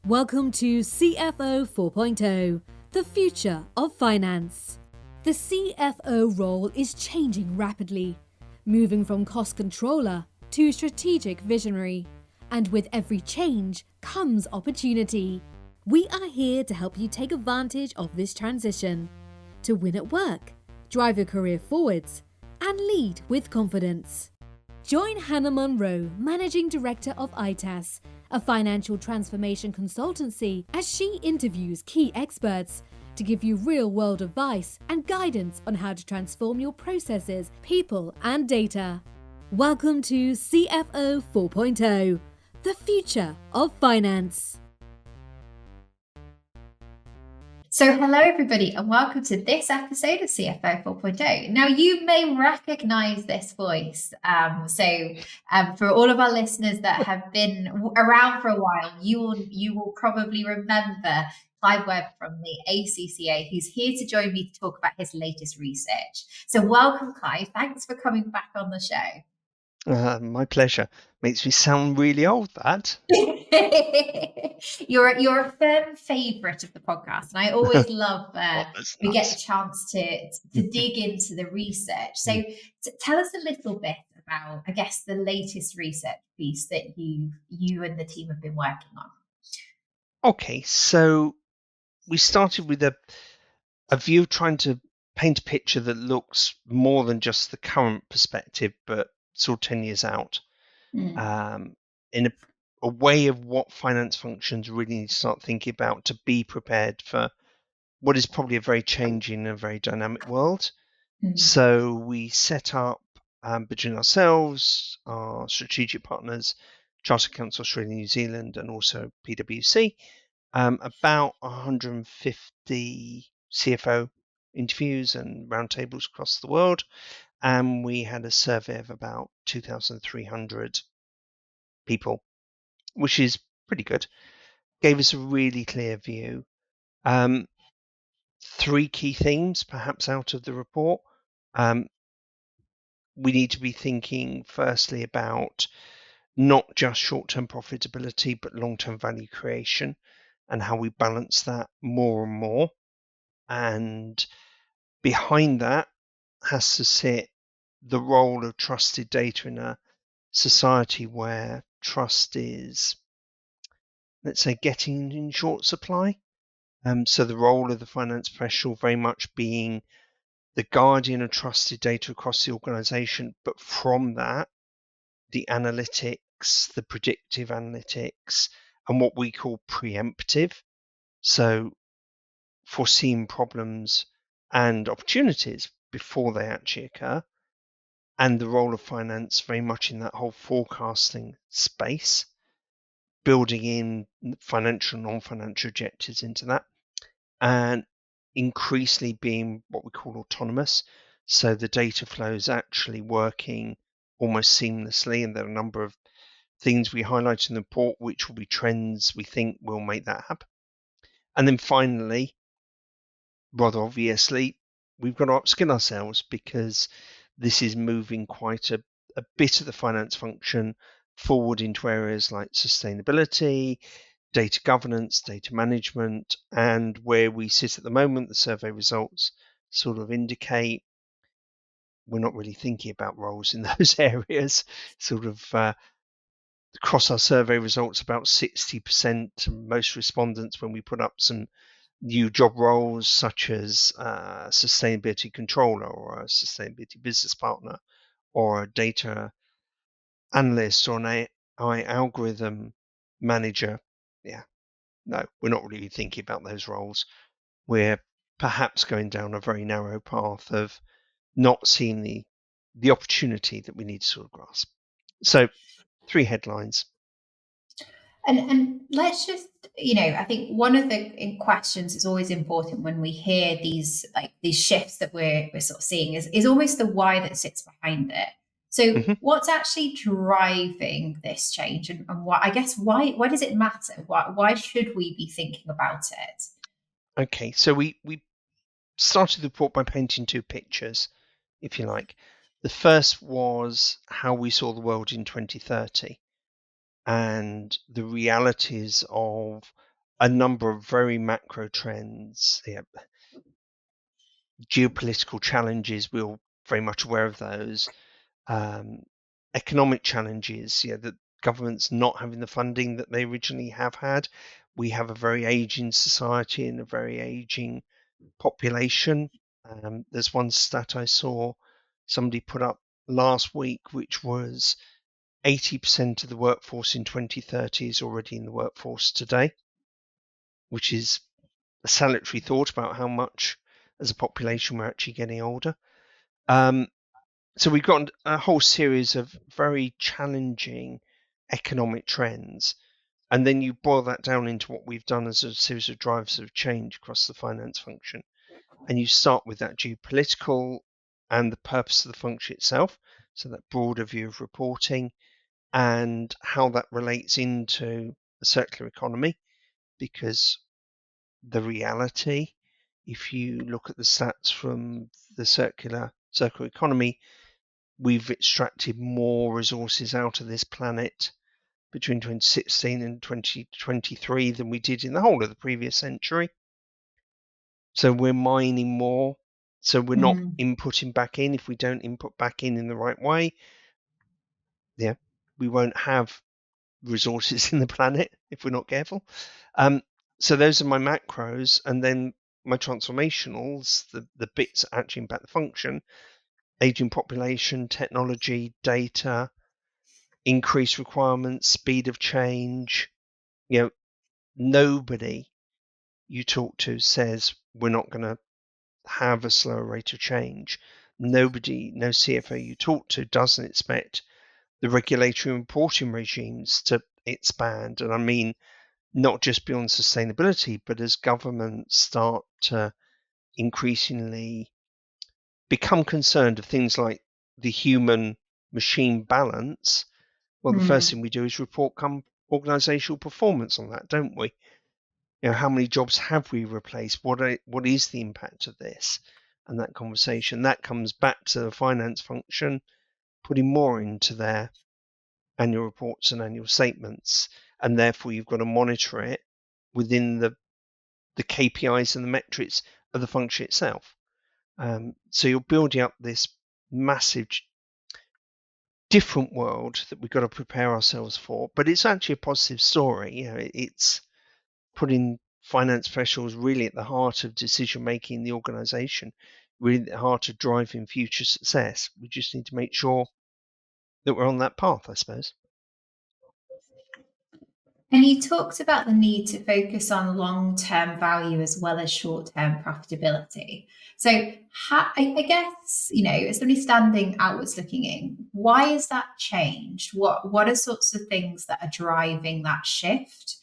Welcome to CFO 4.0, the future of finance. The CFO role is changing rapidly, moving from cost controller to strategic visionary. And with every change comes opportunity. We are here to help you take advantage of this transition, to win at work, drive your career forwards, and lead with confidence. Join Hannah Munro, Managing Director of ITAS, a financial transformation consultancy, as she interviews key experts to give you real-world advice and guidance on how to transform your processes, people, and data. Welcome to CFO 4.0, the future of finance. So hello everybody and welcome to this episode of CFO 4.0. Now you may recognise this voice. For all of our listeners that have been around for a while, you will probably remember Clive Webb from the ACCA, who's here to join me to talk about his latest research. So welcome Clive, thanks for coming back on the show. My pleasure. Makes me sound really old, that. You're a firm favourite of the podcast, and I always love we get a chance to dig into the research. So tell us a little bit about, I guess, the latest research piece that you and the team have been working on. Okay, so we started with a view of trying to paint a picture that looks more than just the current perspective, but sort of 10 years out, in a way of what finance functions really need to start thinking about to be prepared for what is probably a very changing and very dynamic world. So we set up between ourselves, our strategic partners, Chartered Council Australia, New Zealand, and also PwC, about 150 CFO interviews and roundtables across the world. And we had a survey of about 2,300 people, which is pretty good. Gave us a really clear view. 3 key themes, perhaps, out of the report. We need to be thinking, firstly, about not just short-term profitability, but long-term value creation and how we balance that more and more. And behind that has to sit the role of trusted data in a society where trust is, let's say, getting in short supply. So the role of the finance professional very much being the guardian of trusted data across the organization, but from that, the analytics, the predictive analytics, and what we call preemptive. So foreseeing problems and opportunities before they actually occur, and the role of finance very much in that whole forecasting space, building in financial and non-financial objectives into that, and increasingly being what we call autonomous. So the data flow is actually working almost seamlessly, and there are a number of things we highlight in the report which will be trends we think will make that happen. And then finally, rather obviously, we've got to upskill ourselves, because this is moving quite a bit of the finance function forward into areas like sustainability, data governance, data management, and where we sit at the moment, the survey results sort of indicate we're not really thinking about roles in those areas. Sort of across our survey results, about 60% most respondents, when we put up some new job roles such as a sustainability controller or a sustainability business partner or a data analyst or an AI algorithm manager. No, we're not really thinking about those roles. We're perhaps going down a very narrow path of not seeing the opportunity that we need to sort of grasp. So 3 headlines. And let's just, I think one of the questions is always important when we hear these shifts that we're sort of seeing is almost the why that sits behind it. So what's actually driving this change, and why does it matter? Why should we be thinking about it? Okay, so we started the report by painting 2 pictures, if you like. The first was how we saw the world in 2030 and the realities of a number of very macro trends. Geopolitical challenges, we're all very much aware of those. Economic challenges, that governments not having the funding that they originally have had. We have a very aging society and a very aging population. There's one stat I saw somebody put up last week, which was 80% of the workforce in 2030 is already in the workforce today, which is a salutary thought about how much as a population we're actually getting older. So we've got a whole series of very challenging economic trends. And then you boil that down into what we've done as a series of drivers of change across the finance function. And you start with that geopolitical and the purpose of the function itself. So that broader view of reporting and how that relates into a circular economy, because the reality, if you look at the stats from the circular economy, we've extracted more resources out of this planet between 2016 and 2023 than we did in the whole of the previous century. So we're mining more. So we're not inputting back in. If we don't input back in the right way, we won't have resources in the planet if we're not careful. So those are my macros, and then my transformationals, the bits that actually impact the function: aging population, technology, data, increased requirements, speed of change. Nobody you talk to says we're not going to have a slower rate of change. No CFO you talk to doesn't expect the regulatory reporting regimes to expand. And I mean, not just beyond sustainability, but as governments start to increasingly become concerned of things like the human-machine balance, well, the first thing we do is report organizational performance on that, don't we? How many jobs have we replaced? What is the impact of this? And that conversation, that comes back to the finance function, putting more into their annual reports and annual statements, and therefore you've got to monitor it within the KPIs and the metrics of the function itself. So you're building up this massive different world that we've got to prepare ourselves for, but it's actually a positive story. It's putting finance professionals really at the heart of decision making in the organization, really at the heart of driving future success. We just need to make sure that we're on that path, I suppose. And you talked about the need to focus on long-term value as well as short-term profitability. So I guess, as somebody standing outwards looking in, why has that changed? What are sorts of things that are driving that shift?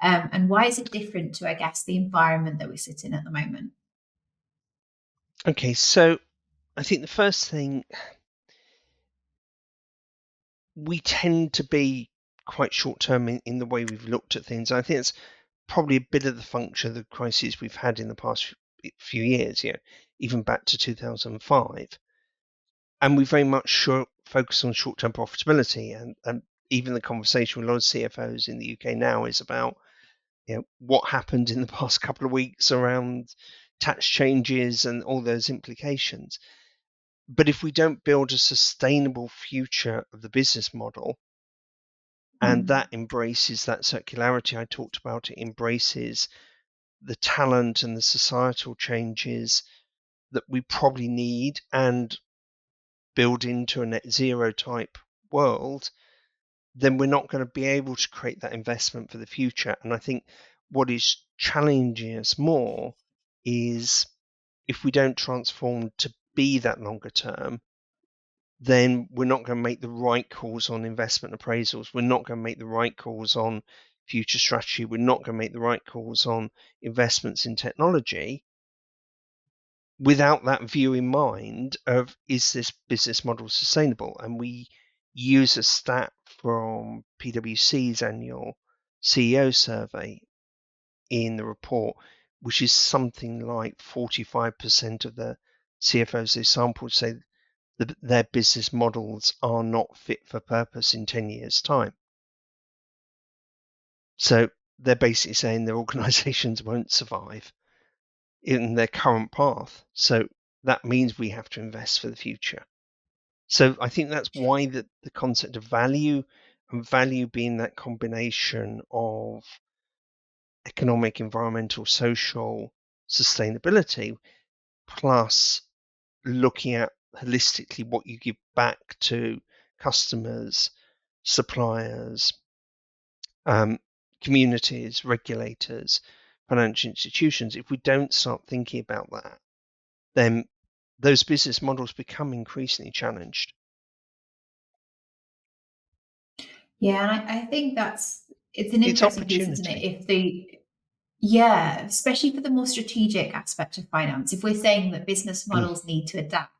And why is it different to, I guess, the environment that we sit in at the moment? Okay, so I think the first thing, we tend to be quite short-term in the way we've looked at things. I think it's probably a bit of the function of the crises we've had in the past few years, even back to 2005. And we very much focus on short-term profitability, and even the conversation with a lot of CFOs in the UK now is about what happened in the past couple of weeks around tax changes and all those implications. But if we don't build a sustainable future of the business model, and that embraces that circularity I talked about, it embraces the talent and the societal changes that we probably need and build into a net zero type world, then we're not going to be able to create that investment for the future. And I think what is challenging us more is if we don't transform to be that longer term, then we're not going to make the right calls on investment appraisals. We're not going to make the right calls on future strategy. We're not going to make the right calls on investments in technology without that view in mind of, is this business model sustainable? And we use a stat from PwC's annual CEO survey in the report, which is something like 45% of the CFOs they sampled say that their business models are not fit for purpose in 10 years' time. So they're basically saying their organisations won't survive in their current path. So that means we have to invest for the future. So I think that's why the concept of value, and value being that combination of economic, environmental, social sustainability, plus looking at holistically what you give back to customers, suppliers, communities, regulators, financial institutions. If we don't start thinking about that, then those business models become increasingly challenged. Yeah, and I think it's an interesting piece, isn't it? Especially for the more strategic aspect of finance. If we're saying that business models need to adapt,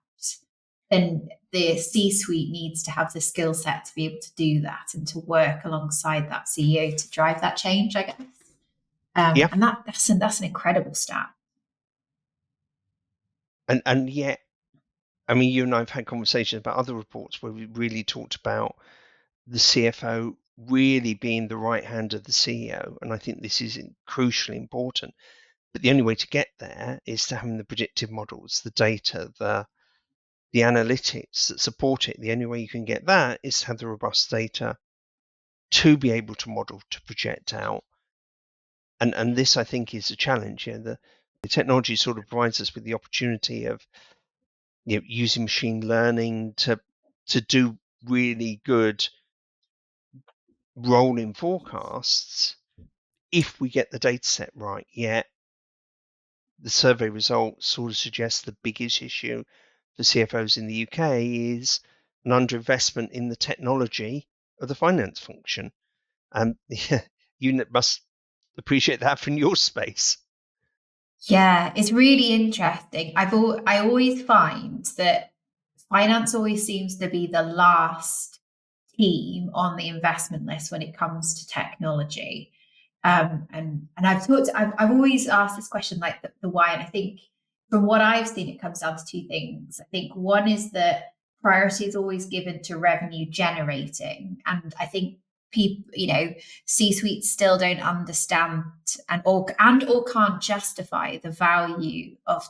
then the C-suite needs to have the skill set to be able to do that and to work alongside that CEO to drive that change, I guess. And that's an incredible stat. And yet, I mean, you and I have had conversations about other reports where we really talked about the CFO really being the right hand of the CEO, and I think this is crucially important. But the only way to get there is to having the predictive models, the data, the analytics that support it. The only way you can get that is to have the robust data to be able to model, to project out. And this, I think, is a challenge. The technology sort of provides us with the opportunity of using machine learning to do really good rolling forecasts if we get the data set right. Yet the survey results sort of suggest the biggest issue for CFOs in the UK is an underinvestment in the technology of the finance function. And you must appreciate that from your space. Yeah, it's really interesting. I always find that finance always seems to be the last team on the investment list when it comes to technology. And I've always asked this question, like the why, and I think from what I've seen, it comes down to two things. I think one is that priority is always given to revenue generating, and I think people, C-suites still don't understand or can't justify the value of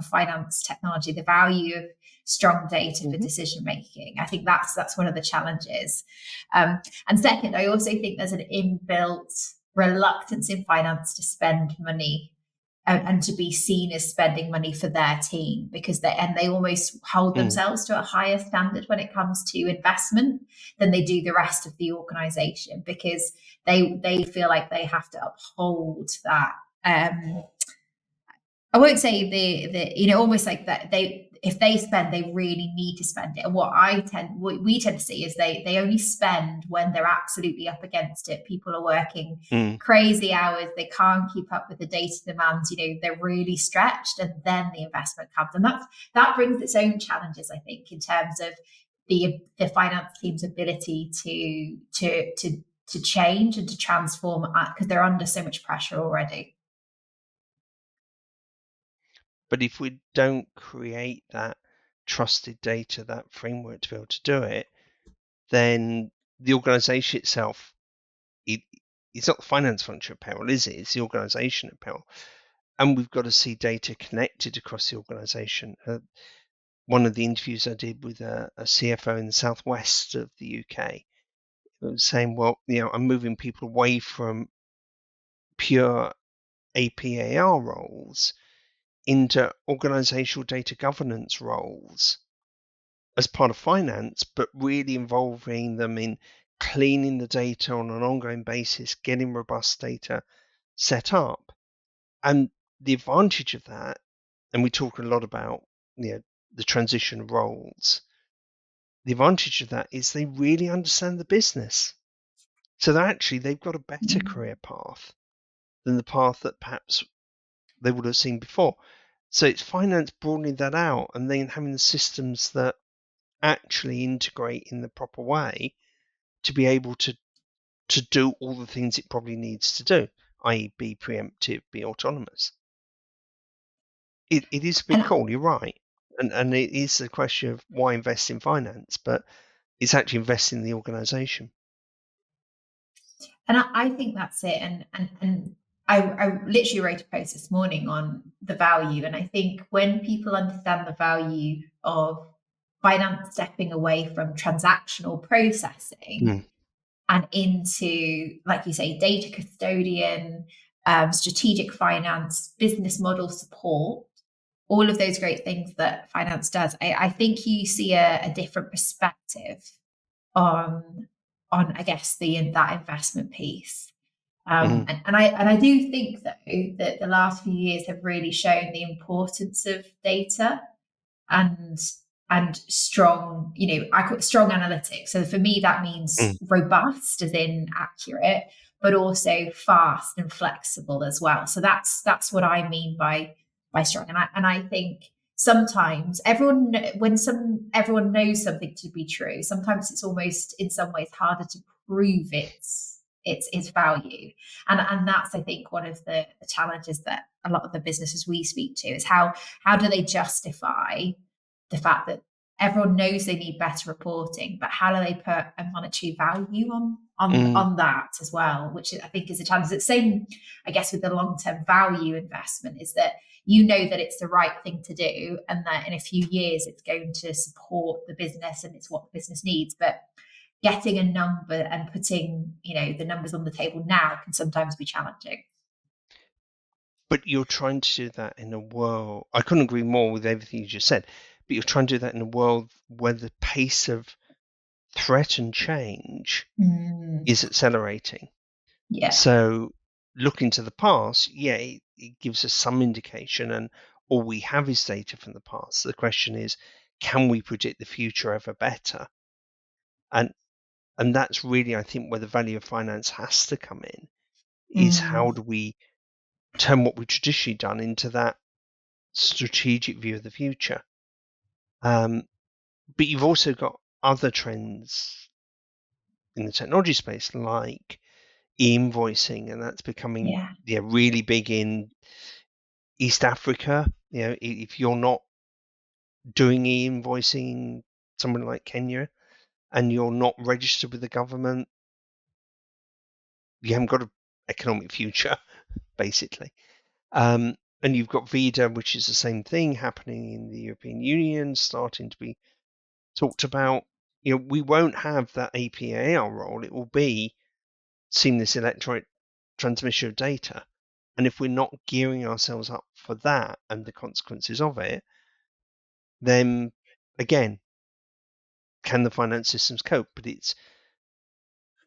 finance technology, the value of strong data for decision making. I think that's one of the challenges. And second, I also think there's an inbuilt reluctance in finance to spend money and to be seen as spending money for their team, because they almost hold themselves to a higher standard when it comes to investment than they do the rest of the organization, because they feel like they have to uphold that. I won't say the almost like that if they spend, they really need to spend it. And what we tend to see is they only spend when they're absolutely up against it. People are working crazy hours. They can't keep up with the data demands. They're really stretched, and then the investment comes. And that brings its own challenges, I think, in terms of the finance team's ability to change and to transform, because they're under so much pressure already. But if we don't create that trusted data, that framework to be able to do it, then the organization itself, it's not the finance function at peril, is it? It's the organization at peril. And we've got to see data connected across the organization. One of the interviews I did with a CFO in the southwest of the UK was saying, well, I'm moving people away from pure APAR roles into organizational data governance roles as part of finance, but really involving them in cleaning the data on an ongoing basis, getting robust data set up. And the advantage of that, and we talk a lot about the transition of roles, the advantage of that is they really understand the business. So they've got a better career path than the path that perhaps they would have seen before. So it's finance broadening that out and then having the systems that actually integrate in the proper way to be able to do all the things it probably needs to do, i.e. be preemptive, be autonomous. It is a big call, you're right. And it is a question of why invest in finance, but it's actually investing in the organisation. I think that's it. And I literally wrote a post this morning on the value. And I think when people understand the value of finance stepping away from transactional processing and into, like you say, data custodian, strategic finance, business model support, all of those great things that finance does, I think you see a different perspective on I guess that investment piece. And I do think though that the last few years have really shown the importance of data and strong, I call it strong analytics. So for me, that means robust, as in accurate, but also fast and flexible as well. So that's what I mean by strong. And I think sometimes everyone knows something to be true. Sometimes it's almost in some ways harder to prove its value. And that's, I think, one of the challenges that a lot of the businesses we speak to is how do they justify the fact that everyone knows they need better reporting, but how do they put a monetary value on that as well, which I think is a challenge. It's the same, I guess, with the long-term value investment, is that that it's the right thing to do and that in a few years it's going to support the business and it's what the business needs. But getting a number and putting, the numbers on the table now can sometimes be challenging. But you're trying to do that in a world, I couldn't agree more with everything you just said, but you're trying to do that in a world where the pace of threat and change is accelerating. Yeah. So looking to the past, it gives us some indication, and all we have is data from the past. The question is, can we predict the future ever better? And that's really, I think, where the value of finance has to come in, is how do we turn what we've traditionally done into that strategic view of the future. But you've also got other trends in the technology space, like e-invoicing, and that's becoming really big in East Africa. If you're not doing e-invoicing somewhere like Kenya and you're not registered with the government, you haven't got an economic future, basically. And you've got VIDA, which is the same thing happening in the European Union, starting to be talked about. We won't have that APAR role. It will be seamless electronic transmission of data. And if we're not gearing ourselves up for that and the consequences of it, then again, can the finance systems cope? But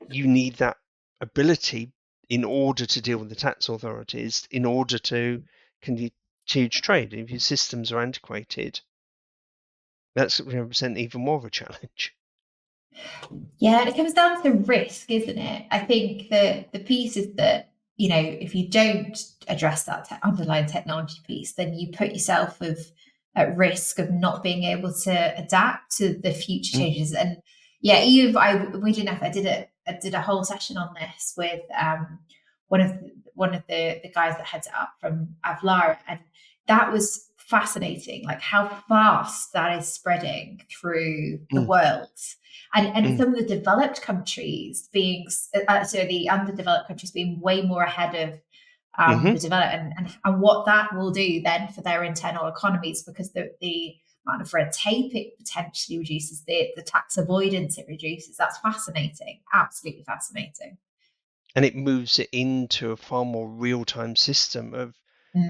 you need that ability in order to deal with the tax authorities, in order to continue to trade. If your systems are antiquated, that's going to represent even more of a challenge. Yeah, and it comes down to risk, isn't it? I think the piece is that, if you don't address that underlying technology piece, then you put yourself at risk of not being able to adapt to the future changes. And weirdly enough, I did a whole session on this with one of the guys that heads it up from Avlara, and that was fascinating, like how fast that is spreading through the world. And some of the developed countries being, the underdeveloped countries being way more ahead of the developed, and what that will do then for their internal economies, because the amount of red tape it potentially reduces, the tax avoidance it reduces. That's fascinating, absolutely fascinating. And it moves it into a far more real-time system of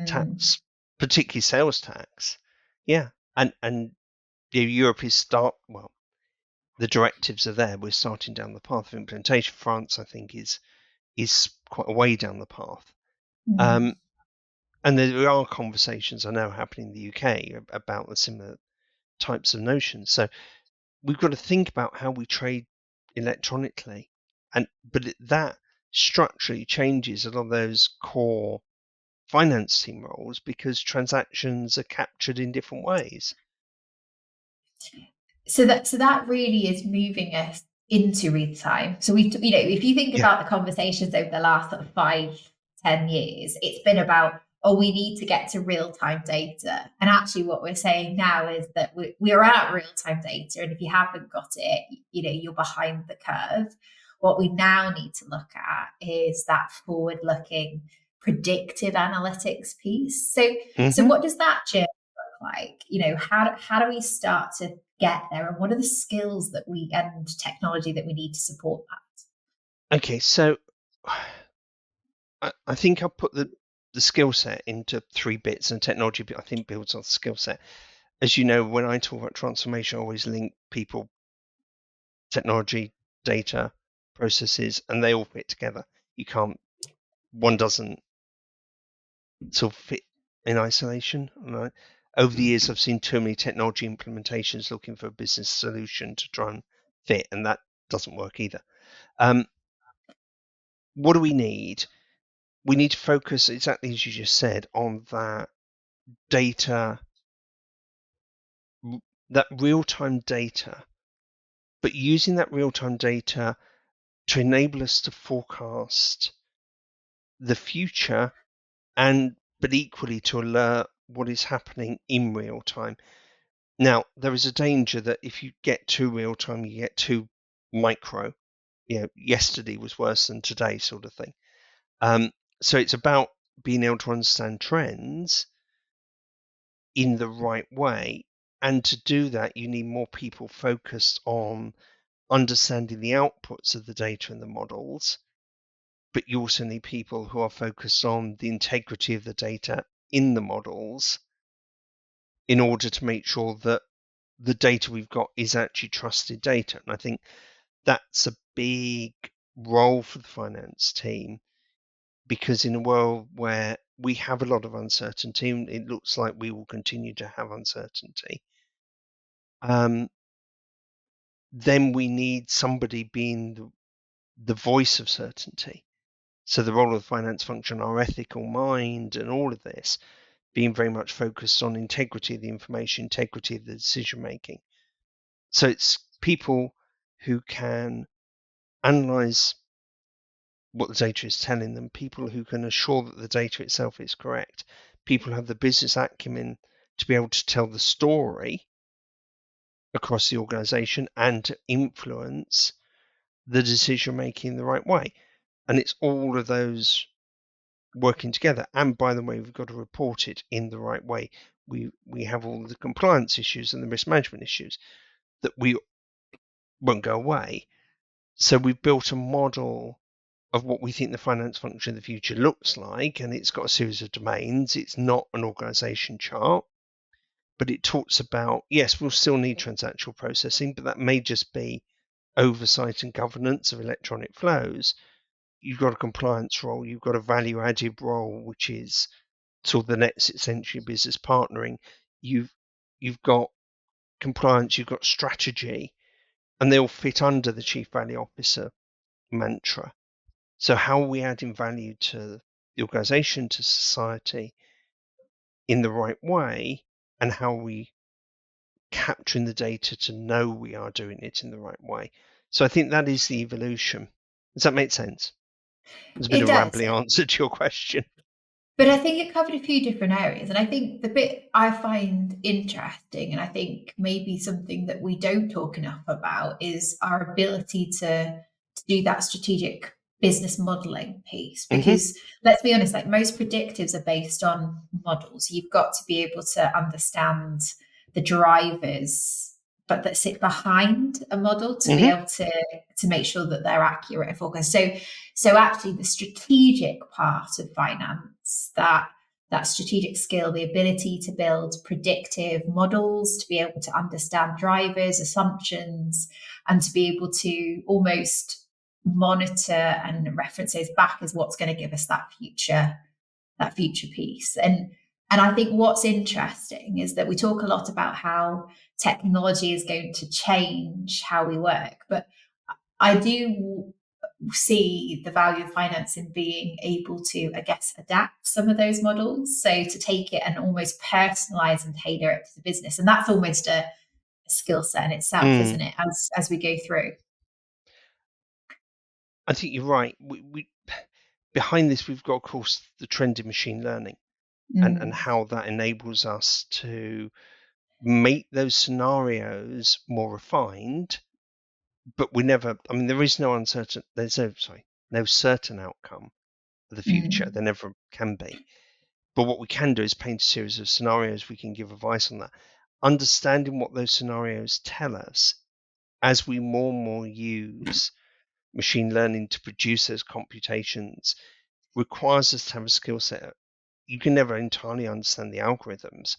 tax, particularly sales tax. Yeah, and Europe is the directives are there. We're starting down the path of implementation. France, I think, is quite a way down the path. And there are conversations I know happening in the UK about the similar types of notions. So we've got to think about how we trade electronically, but that structurally changes a lot of those core finance team roles, because transactions are captured in different ways. So that really is moving us into real time. So if you think about the conversations over the last sort of 5-10 years, it's been about, we need to get to real-time data. And actually what we're saying now is that we are at real-time data. And if you haven't got it, you're behind the curve. What we now need to look at is that forward-looking predictive analytics piece. So what does that journey look like? How do we start to get there, and what are the skills that we and technology that we need to support that? Okay, so I think I'll put the skill set into 3 bits, and technology, I think, builds on the skill set. As you know, when I talk about transformation, I always link people, technology, data, processes, and they all fit together. One doesn't sort of fit in isolation. And over the years, I've seen too many technology implementations looking for a business solution to try and fit, and that doesn't work either. What do we need? We need to focus, exactly as you just said, on that data, that real-time data, but using that real-time data to enable us to forecast the future, but equally to alert what is happening in real time. Now, there is a danger that if you get too real time, you get too micro. Yesterday was worse than today, sort of thing. So it's about being able to understand trends in the right way. And to do that, you need more people focused on understanding the outputs of the data and the models, but you also need people who are focused on the integrity of the data in the models in order to make sure that the data we've got is actually trusted data. And I think that's a big role for the finance team, because in a world where we have a lot of uncertainty, and it looks like we will continue to have uncertainty, then we need somebody being the voice of certainty. So the role of the finance function, our ethical mind, and all of this being very much focused on integrity of the information, integrity of the decision making. So it's people who can analyze what the data is telling them, people who can assure that the data itself is correct, people who have the business acumen to be able to tell the story across the organization and to influence the decision making in the right way. And it's all of those working together. And by the way, we've got to report it in the right way. We have all the compliance issues and the risk management issues that we won't go away. So we've built a model of what we think the finance function of the future looks like, and it's got a series of domains. It's not an organization chart, but it talks about, yes, we'll still need transactional processing, but that may just be oversight and governance of electronic flows. You've got a compliance role, you've got a value added role, which is sort of the next essentially business partnering. You've got compliance, you've got strategy, and they all fit under the chief value officer mantra. So how are we adding value to the organization, to society in the right way, and how are we capturing the data to know we are doing it in the right way? So I think that is the evolution. Does that make sense? It's a bit It of a does. rambling answer to your question. But I think it covered a few different areas. And I think the bit I find interesting, and I think maybe something that we don't talk enough about, is our ability to do that strategic business modeling piece. Because let's be honest, like most predictives are based on models. You've got to be able to understand the drivers but that sit behind a model to be able to make sure that they're accurate and focused. So actually the strategic part of finance, that strategic skill, the ability to build predictive models, to be able to understand drivers, assumptions, and to be able to almost monitor and reference those back is what's going to give us that future piece. And I think what's interesting is that we talk a lot about how technology is going to change how we work, but I do see the value of finance in being able to, I guess, adapt some of those models. So to take it and almost personalize and tailor it to the business. And that's almost a skill set in itself, isn't it, as we go through? I think you're right. We behind this, we've got, of course, the trend in machine learning and how that enables us to make those scenarios more refined but we never, I mean, there is no no certain outcome for the future. There never can be. But what we can do is paint a series of scenarios. We can give advice on that. Understanding what those scenarios tell us as we more and more use machine learning to produce those computations requires us to have a skill set. You can never entirely understand the algorithms,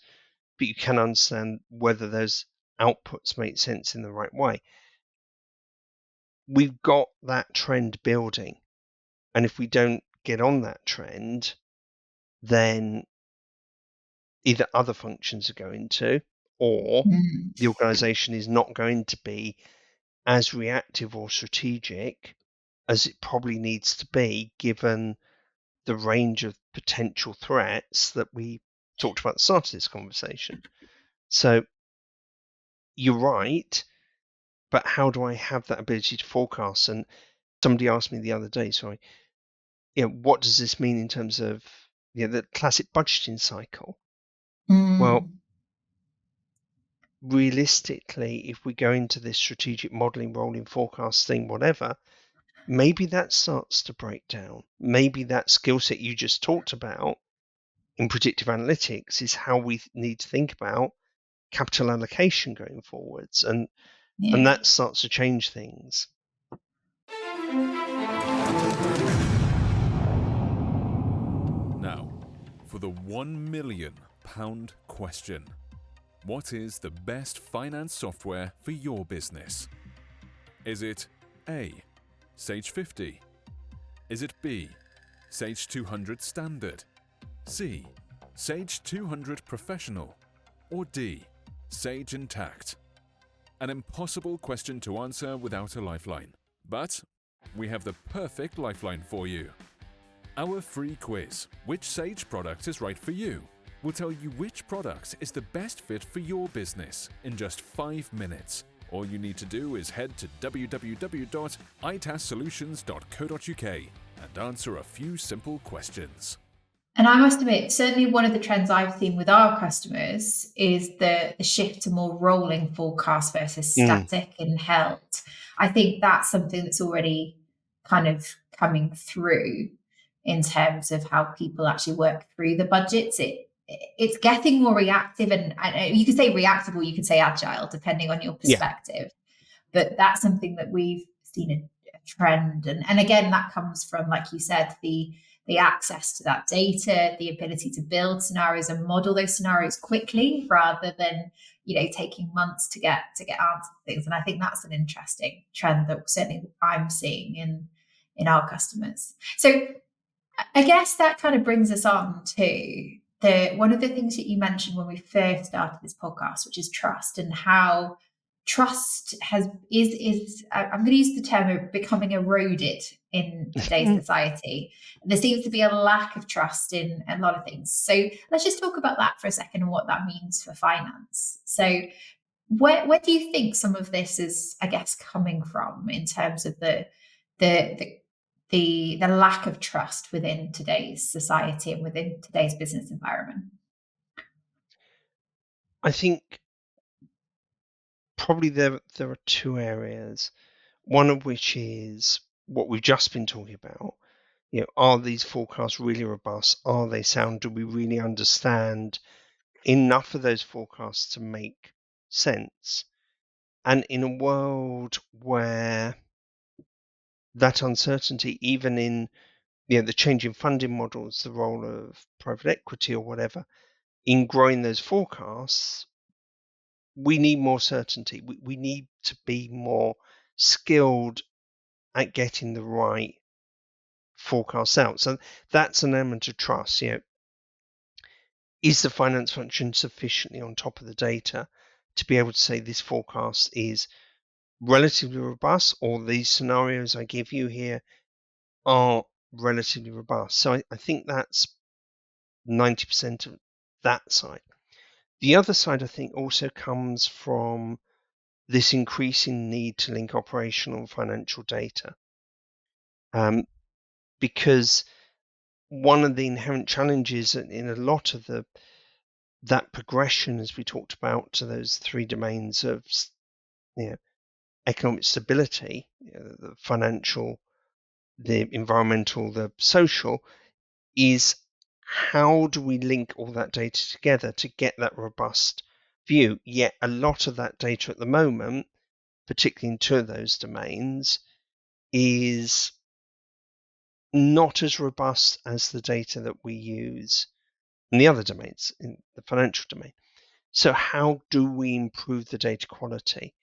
but you can understand whether those outputs make sense in the right way. We've got that trend building, and if we don't get on that trend, then either other functions are going to, or the organization is not going to be as reactive or strategic as it probably needs to be, given the range of potential threats that we talked about at the start of this conversation. So you're right, but how do I have that ability to forecast? And somebody asked me the other day, what does this mean in terms of the classic budgeting cycle? Well, realistically, if we go into this strategic modeling, rolling forecasting, whatever, maybe that starts to break down. Maybe that skill set you just talked about in predictive analytics is how we need to think about capital allocation going forwards, and that starts to change things. Now, for the £1 million question. What is the best finance software for your business? Is it A, Sage 50? Is it B, Sage 200 Standard? C, Sage 200 Professional? Or D, Sage Intact? An impossible question to answer without a lifeline. But we have the perfect lifeline for you. Our free quiz, Which Sage product is right for you? Will tell you which product is the best fit for your business in just 5 minutes. All you need to do is head to www.itassolutions.co.uk and answer a few simple questions. And I must admit, certainly one of the trends I've seen with our customers is the shift to more rolling forecast versus static and held. I think that's something that's already kind of coming through in terms of how people actually work through the budgets. It's getting more reactive, and you could say reactive or you could say agile, depending on your perspective. But that's something that we've seen a trend. And again, that comes from, like you said, the access to that data, the ability to build scenarios and model those scenarios quickly rather than, taking months to get answers to things. And I think that's an interesting trend that certainly I'm seeing in our customers. So I guess that kind of brings us on to one of the things that you mentioned when we first started this podcast, which is trust, and how trust is I'm going to use the term of becoming eroded in today's society. There seems to be a lack of trust in a lot of things. So let's just talk about that for a second and what that means for finance. So where do you think some of this is, I guess, coming from in terms of the lack of trust within today's society and within today's business environment? I think probably there are two areas, one of which is what we've just been talking about. Are these forecasts really robust? Are they sound? Do we really understand enough of those forecasts to make sense? And in a world where that uncertainty, even in the changing funding models, the role of private equity or whatever, in growing those forecasts, we need more certainty. We need to be more skilled at getting the right forecasts out. So that's an element of trust. Is the finance function sufficiently on top of the data to be able to say this forecast is relatively robust, or these scenarios I give you here are relatively robust? So I think that's 90% of that side. The other side, I think, also comes from this increasing need to link operational and financial data. Because one of the inherent challenges in a lot of that progression, as we talked about, to those three domains of economic stability, the financial, the environmental, the social, is how do we link all that data together to get that robust view? Yet a lot of that data at the moment, particularly in two of those domains, is not as robust as the data that we use in the other domains, in the financial domain. So how do we improve the data quality?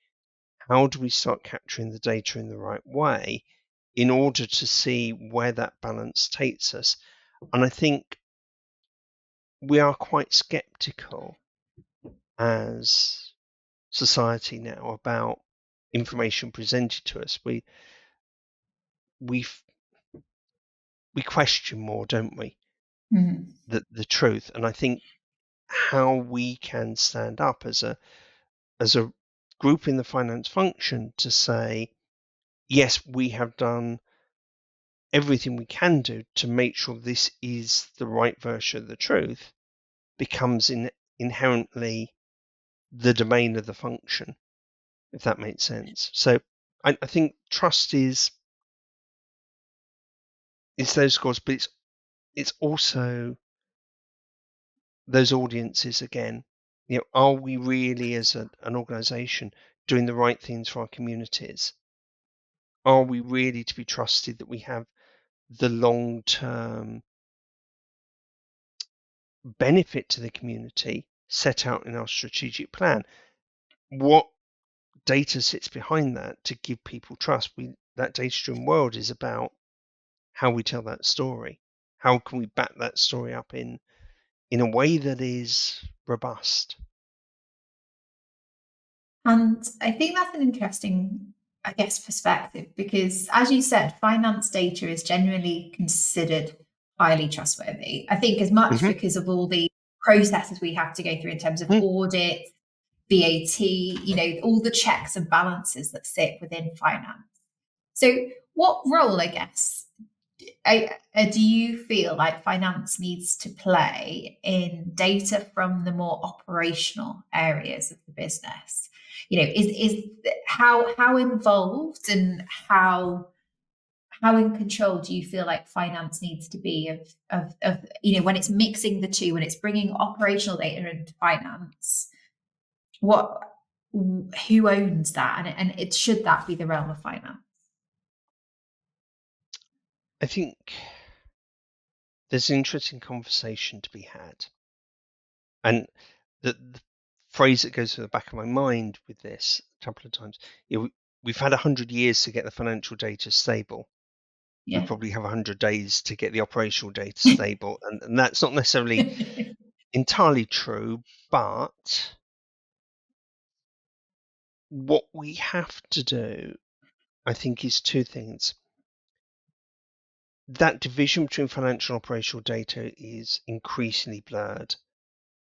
How do we start capturing the data in the right way in order to see where that balance takes us? And I think we are quite skeptical as society now about information presented to us. We question more, don't we? Mm-hmm. The truth. And I think how we can stand up as a group in the finance function to say, yes, we have done everything we can do to make sure this is the right version of the truth, becomes inherently the domain of the function, if that makes sense. So I think trust is those scores, but it's also those audiences again. Are we really as an organization doing the right things for our communities? Are we really to be trusted that we have the long-term benefit to the community set out in our strategic plan? What data sits behind that to give people trust? That data-driven world is about how we tell that story. How can we back that story up in a way that is robust? And I think that's an interesting, I guess, perspective, because as you said, finance data is generally considered highly trustworthy. I think as much because of all the processes we have to go through in terms of audit, VAT, all the checks and balances that sit within finance. So what role, I guess, do you feel like finance needs to play in data from the more operational areas of the business? Is how involved and how in control do you feel like finance needs to be of when it's mixing the two, when it's bringing operational data into finance? Who owns that, and it should that be the realm of finance? I think there's an interesting conversation to be had, and the phrase that goes to the back of my mind with this a couple of times, we've had 100 years to get the financial data stable. We probably have 100 days to get the operational data stable, and that's not necessarily entirely true, but what we have to do, I think, is two things. That division between financial and operational data is increasingly blurred.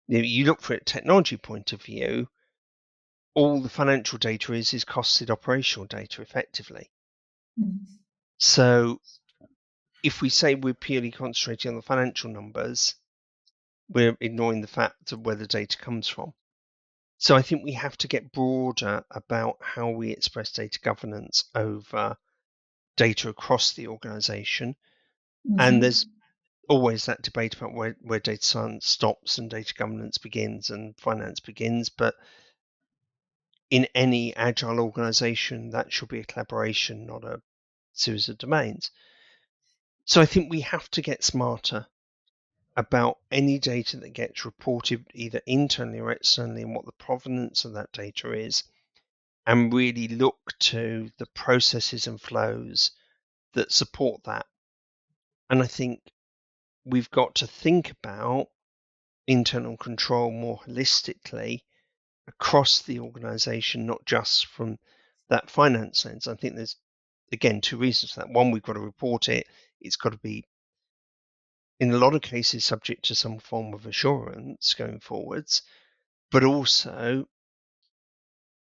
You look for it technology point of view, all the financial data is costed operational data effectively. So if we say we're purely concentrating on the financial numbers, we're ignoring the fact of where the data comes from. So I think we have to get broader about how we express data governance over data across the organization. And there's always that debate about where data science stops and data governance begins and finance begins. But in any agile organization, that should be a collaboration, not a series of domains. So I think we have to get smarter about any data that gets reported either internally or externally and what the provenance of that data is, and really look to the processes and flows that support that. And I think we've got to think about internal control more holistically across the organization, not just from that finance lens. I think there's, again, two reasons for that. One, we've got to report it. It's got to be, in a lot of cases, subject to some form of assurance going forwards. But also,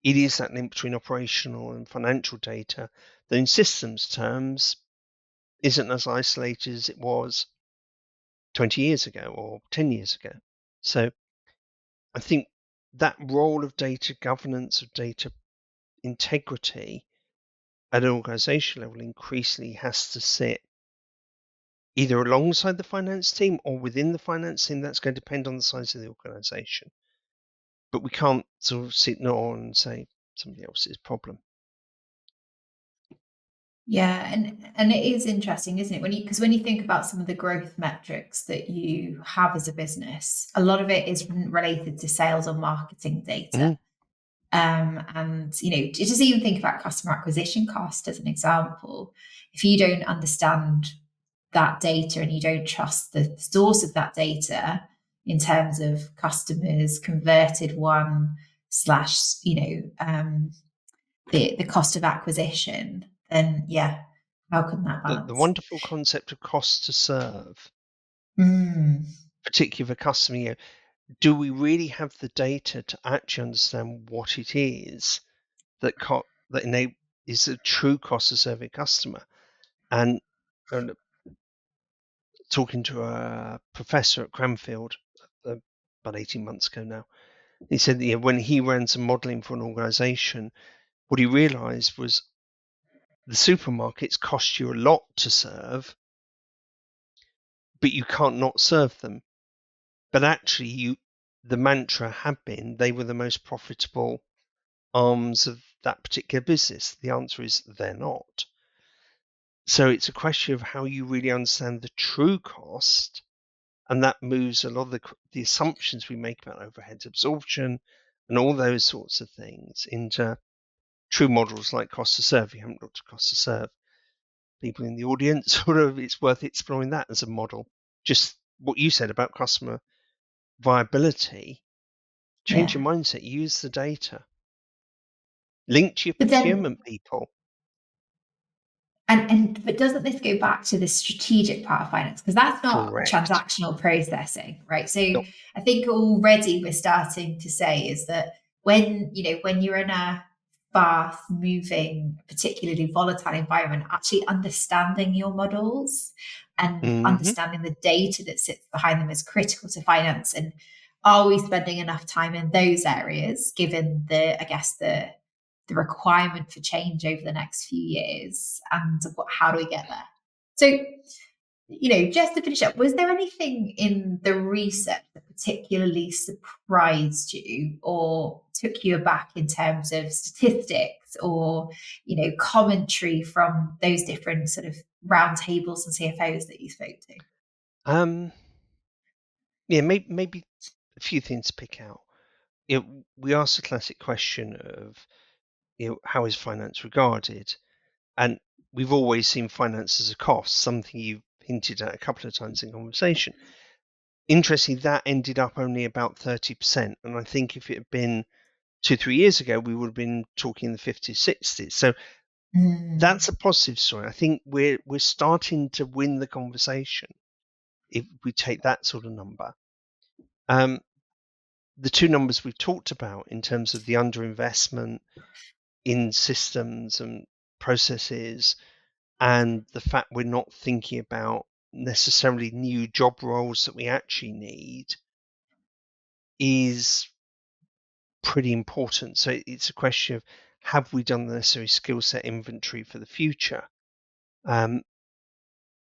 it is that link between operational and financial data that in systems terms isn't as isolated as it was 20 years ago or 10 years ago. So I think that role of data governance, of data integrity, at an organisation level increasingly has to sit either alongside the finance team or within the finance team. That's going to depend on the size of the organisation. But we can't sort of sit on and say somebody else's problem. Yeah, and it is interesting, isn't it? When you think about some of the growth metrics that you have as a business, a lot of it is related to sales or marketing data. And just even think about customer acquisition cost as an example. If you don't understand that data and you don't trust the source of that data in terms of customers converted one slash, the cost of acquisition, then yeah, how can that The balance? wonderful concept of cost to serve, particularly for customer, do we really have the data to actually understand what it is that is a true cost to serve a customer? And talking to a professor at Cranfield about 18 months ago now, he said that when he ran some modelling for an organisation, what he realised was the supermarkets cost you a lot to serve, but you can't not serve them. But actually, the mantra had been they were the most profitable arms of that particular business. The answer is they're not. So it's a question of how you really understand the true cost, and that moves a lot of the assumptions we make about overhead absorption and all those sorts of things into true models like cost to serve. You haven't looked at cost to serve. People in the audience, sort of, it's worth exploring that as a model. Just what you said about customer viability. Change your mindset. Use the data. Link to your But then, procurement people. but doesn't this go back to the strategic part of finance? Because that's not Correct. transactional processing, right? So No. I think already we're starting to say is that when you're in a fast moving, particularly volatile environment, actually understanding your models and understanding the data that sits behind them is critical to finance. And are we spending enough time in those areas, given the requirement for change over the next few years, and how do we get there? So, just to finish up, was there anything in the research that particularly surprised you or took you aback in terms of statistics or, commentary from those different sort of roundtables and CFOs that you spoke to? Yeah, maybe a few things to pick out. We asked the classic question of, how is finance regarded? And we've always seen finance as a cost, something you've hinted at a couple of times in conversation. Interestingly, that ended up only about 30%. And I think if it had been 2-3 years ago, we would have been talking in the 50s, 60s. So that's a positive story. I think we're starting to win the conversation if we take that sort of number. The two numbers we've talked about in terms of the underinvestment in systems and processes, and the fact we're not thinking about necessarily new job roles that we actually need, is pretty important. So it's a question of, have we done the necessary skill set inventory for the future? I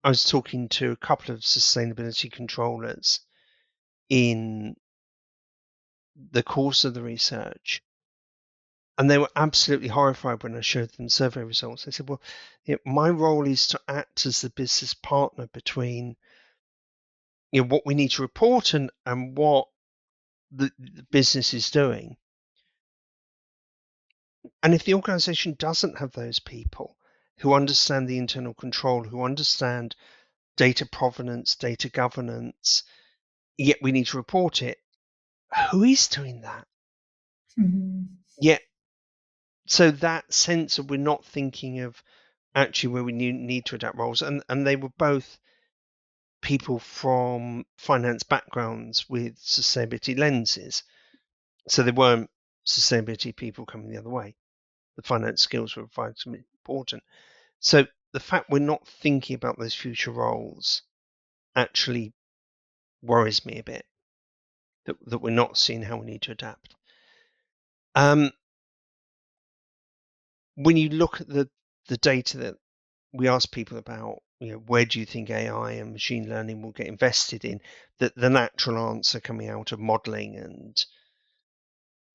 was talking to a couple of sustainability controllers in the course of the research, and they were absolutely horrified when I showed them survey results. They said, well, my role is to act as the business partner between what we need to report and what the business is doing. And if the organization doesn't have those people who understand the internal control, who understand data provenance, data governance, yet we need to report it, who is doing that? Yet, so that sense of we're not thinking of actually where we need to adapt roles, and they were both people from finance backgrounds with sustainability lenses. So they weren't sustainability people coming the other way. The finance skills were vitally important. So the fact we're not thinking about those future roles actually worries me a bit, that we're not seeing how we need to adapt. When you look at the the data that we ask people about, where do you think AI and machine learning will get invested in, the natural answer coming out of modeling and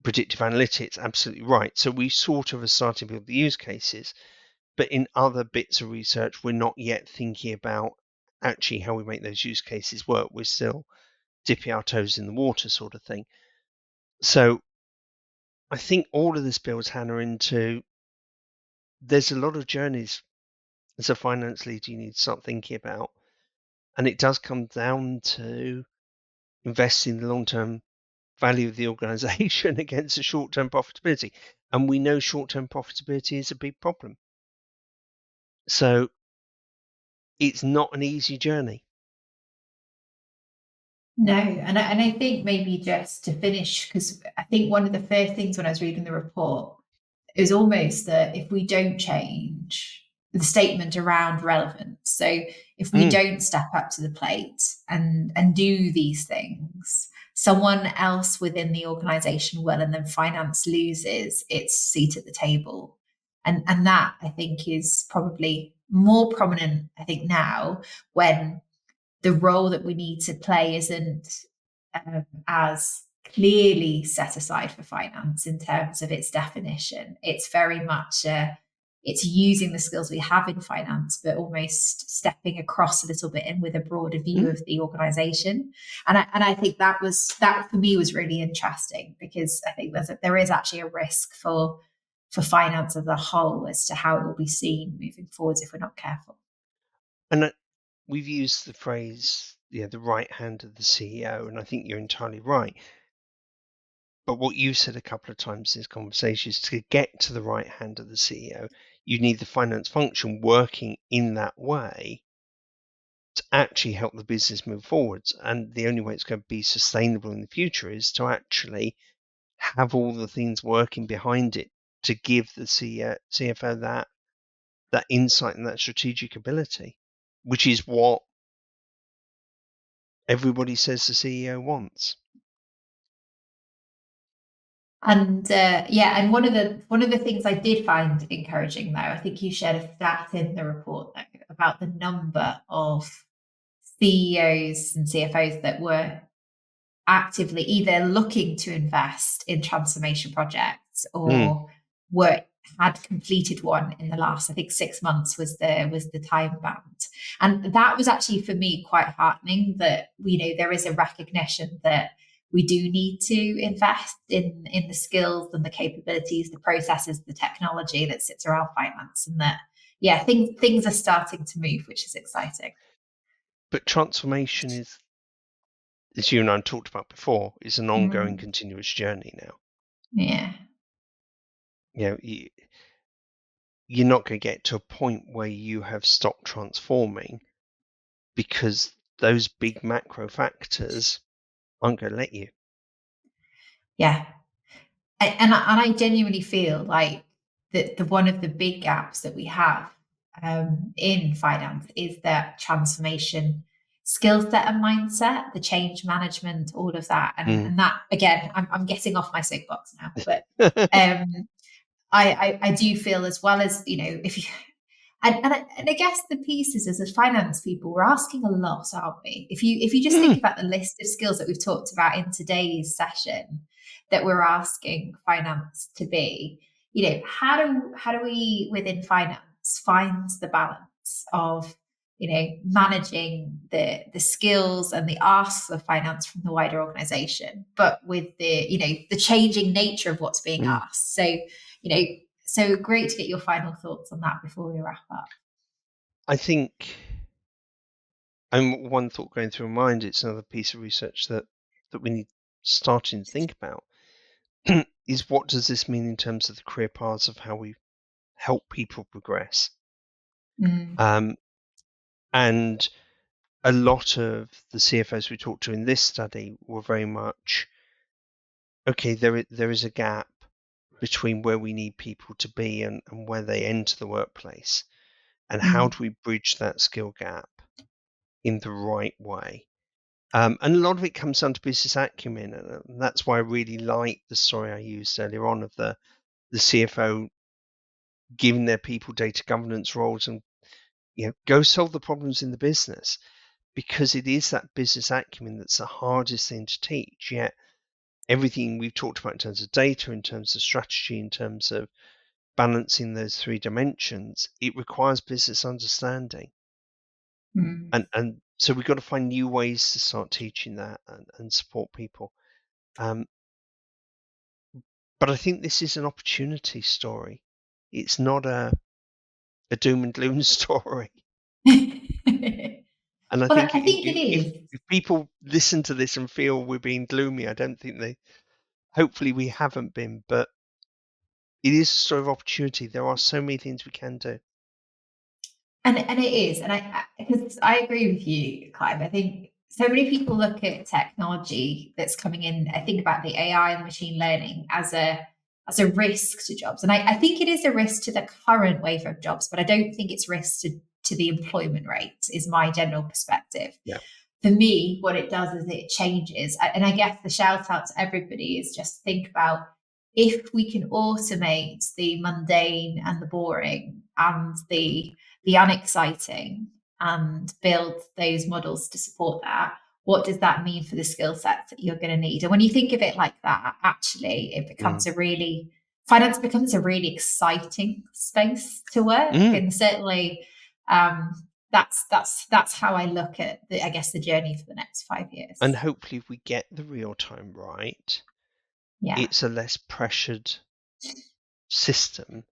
predictive analytics, absolutely right. So we sort of are starting to build the use cases, but in other bits of research, we're not yet thinking about actually how we make those use cases work. We're still dipping our toes in the water sort of thing. So I think all of this builds, Hannah, into there's a lot of journeys as a finance leader you need to start thinking about. And it does come down to investing the long-term value of the organization against the short-term profitability. And we know short-term profitability is a big problem. So it's not an easy journey. No, and I think maybe just to finish, because I think one of the first things when I was reading the report is almost that if we don't change the statement around relevance, so if we don't step up to the plate and do these things, someone else within the organization will, and then finance loses its seat at the table. And that I think is probably more prominent, I think, now when the role that we need to play isn't as clearly set aside for finance in terms of its definition. It's very much it's using the skills we have in finance, but almost stepping across a little bit and with a broader view of the organization. And I think that for me was really interesting, because I think there is actually a risk for finance as a whole as to how it will be seen moving forwards if we're not careful. And we've used the phrase, the right hand of the CEO, and I think you're entirely right. But what you said a couple of times in this conversation is to get to the right hand of the CEO, you need the finance function working in that way to actually help the business move forwards. And the only way it's going to be sustainable in the future is to actually have all the things working behind it to give the CFO that insight and that strategic ability, which is what everybody says the CEO wants. And and one of the things I did find encouraging, though, I think you shared a stat in the report about the number of CEOs and CFOs that were actively either looking to invest in transformation projects or had completed one in the last, I think 6 months was the time bound. And that was actually for me quite heartening, that there is a recognition that we do need to invest in the skills and the capabilities, the processes, the technology that sits around finance, and that things are starting to move, which is exciting. But transformation is, as you and I talked about before, is an ongoing, continuous journey now. Yeah. You're not going to get to a point where you have stopped transforming, because those big macro factors aren't going to let you. Yeah. And I genuinely feel like that one of the big gaps that we have in finance is that transformation skill set and mindset, the change management, all of that. And that, again, I'm getting off my soapbox now, but I do feel, as well as, if you, and I guess the piece is, as finance people, we're asking a lot, aren't we? If you just think about the list of skills that we've talked about in today's session, that we're asking finance to be, how do we within finance find the balance of managing the skills and the asks of finance from the wider organization, but with the changing nature of what's being asked. So great to get your final thoughts on that before we wrap up. I think, and one thought going through my mind, it's another piece of research that we need starting to think about, is what does this mean in terms of the career paths of how we help people progress? And a lot of the CFOs we talked to in this study were very much, okay, there is a gap between where we need people to be and where they enter the workplace, and how do we bridge that skill gap in the right way? And a lot of it comes down to business acumen, and that's why I really like the story I used earlier on of the CFO giving their people data governance roles and go solve the problems in the business, because it is that business acumen that's the hardest thing to teach. Yet everything we've talked about in terms of data, in terms of strategy, in terms of balancing those three dimensions, it requires business understanding. And so we've got to find new ways to start teaching that and support people. But I think this is an opportunity story. It's not a doom and gloom story. And I think it is. if people listen to this and feel we're being gloomy, I don't think hopefully we haven't been, but it is a story of opportunity. There are so many things we can do. And it is, and because I agree with you, Clive. I think so many people look at technology that's coming in. I think about the AI and machine learning as a risk to jobs, and I think it is a risk to the current wave of jobs, but I don't think it's risk to the employment rate. Is my general perspective. Yeah. For me, what it does is it changes, and I guess the shout out to everybody is just think about, if we can automate the mundane and the boring and the unexciting and build those models to support that, what does that mean for the skill sets that you're going to need? And when you think of it like that, actually, it becomes finance becomes a really exciting space to work. And certainly that's how I look at the journey for the next 5 years. And hopefully if we get the real time right, it's a less pressured system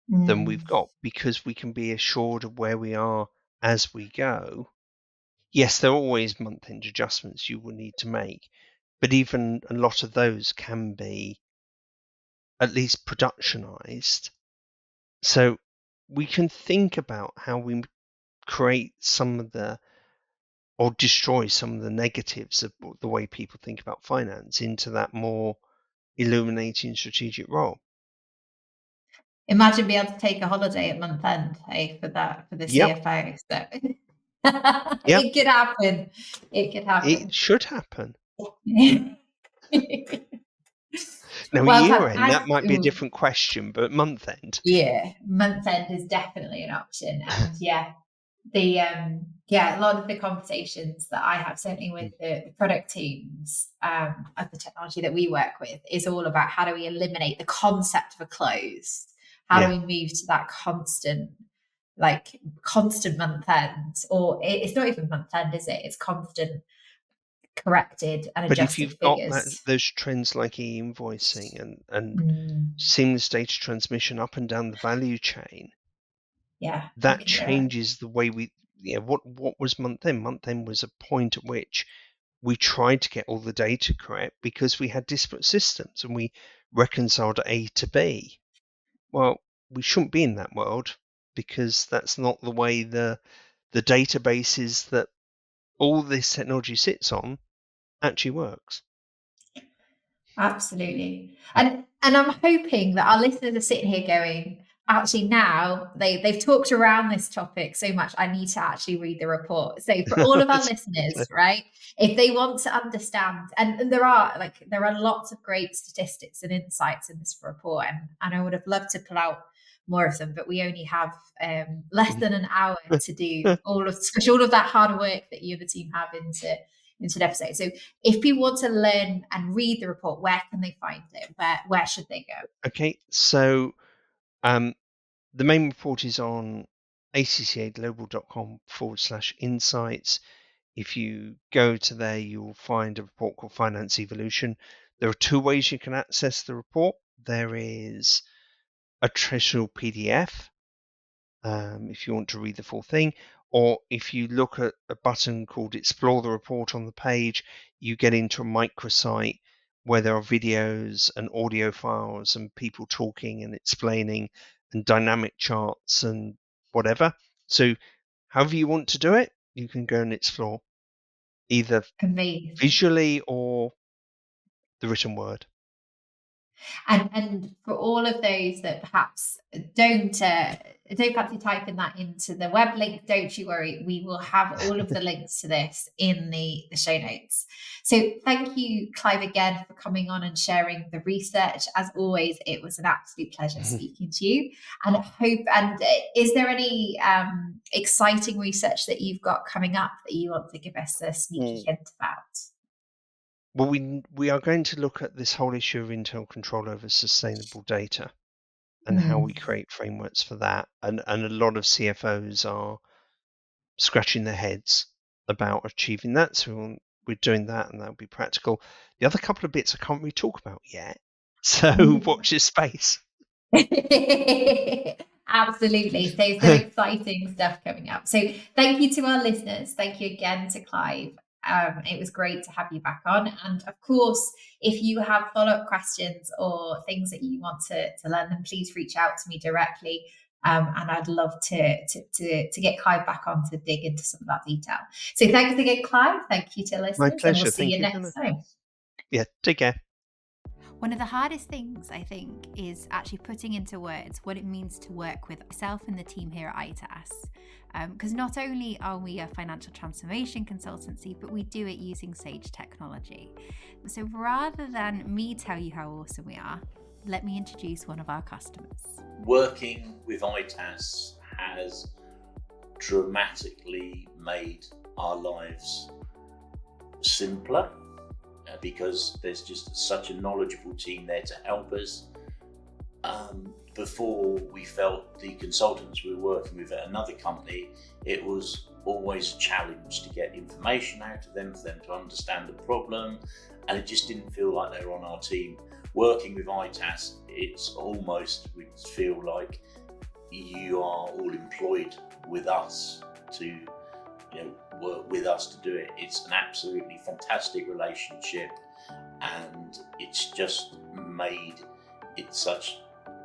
than we've got, because we can be assured of where we are as we go. Yes, there are always month-end adjustments you will need to make, but even a lot of those can be at least productionized. So we can think about how we create some of the, or destroy some of the negatives of the way people think about finance into that more illuminating strategic role. Imagine being able to take a holiday at month end, for the CFO. So it could happen. It could happen. It should happen. Now, Well, year end, that might be a different question, but month end. Yeah, month end is definitely an option. And a lot of the conversations that I have, certainly with the product teams of the technology that we work with, is all about how do we eliminate the concept of a close? How do we move to that constant month end? Or it's not even month end, is it? It's constant corrected and adjusted. But if you've got those trends like e-invoicing and seamless data transmission up and down the value chain, that changes the way we, what was month end? Month end was a point at which we tried to get all the data correct because we had disparate systems and we reconciled A to B. Well, we shouldn't be in that world, because that's not the way the databases that all this technology sits on actually works. Absolutely. And I'm hoping that our listeners are sitting here going, actually, now they've talked around this topic so much, I need to actually read the report. So for all of our listeners, right, if they want to understand, and there are lots of great statistics and insights in this report, and I would have loved to pull out more of them, but we only have less than an hour to do all of that hard work that you, the team, have into the episode. So if people want to learn and read the report, where can they find it? Where should they go? Okay, so the main report is on accaglobal.com/insights. If you go to there, you'll find a report called Finance Evolution. There are two ways you can access the report. There is a traditional PDF, if you want to read the full thing, or if you look at a button called Explore the Report on the page, you get into a microsite where there are videos and audio files and people talking and explaining and dynamic charts and whatever. So however you want to do it, you can go and explore, either visually or the written word. And for all of those that perhaps don't fancy typing that into the web link, don't you worry. We will have all of the links to this in the show notes. So thank you, Clive, again for coming on and sharing the research. As always, it was an absolute pleasure speaking to you. And is there any exciting research that you've got coming up that you want to give us a sneaky hint about? Well, we are going to look at this whole issue of internal control over sustainable data and how we create frameworks for that. And a lot of CFOs are scratching their heads about achieving that. So we're doing that, and that'll be practical. The other couple of bits I can't really talk about yet. So watch this space. Absolutely. So some exciting stuff coming up. So thank you to our listeners. Thank you again to Clive. It was great to have you back on. And of course, if you have follow-up questions or things that you want to learn, then please reach out to me directly. And I'd love to get Clive back on to dig into some of that detail. So thanks again, Clive. Thank you to listeners. My pleasure. And we'll see you next Hannah. time. Yeah, take care. One of the hardest things, I think, is actually putting into words what it means to work with myself and the team here at ITAS. Because not only are we a financial transformation consultancy, but we do it using Sage technology. So rather than me tell you how awesome we are, let me introduce one of our customers. Working with ITAS has dramatically made our lives simpler because there's just such a knowledgeable team there to help us. Before we felt the consultants we were working with at another company, it was always a challenge to get information out of them, for them to understand the problem, and it just didn't feel like they were on our team. Working with ITAS, it's almost, we feel like you are all employed with us to work with us to do it. It's an absolutely fantastic relationship, and it's just made it such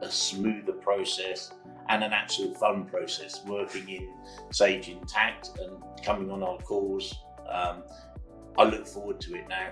a smoother process and an absolute fun process working in Sage Intact and coming on our calls. I look forward to it now.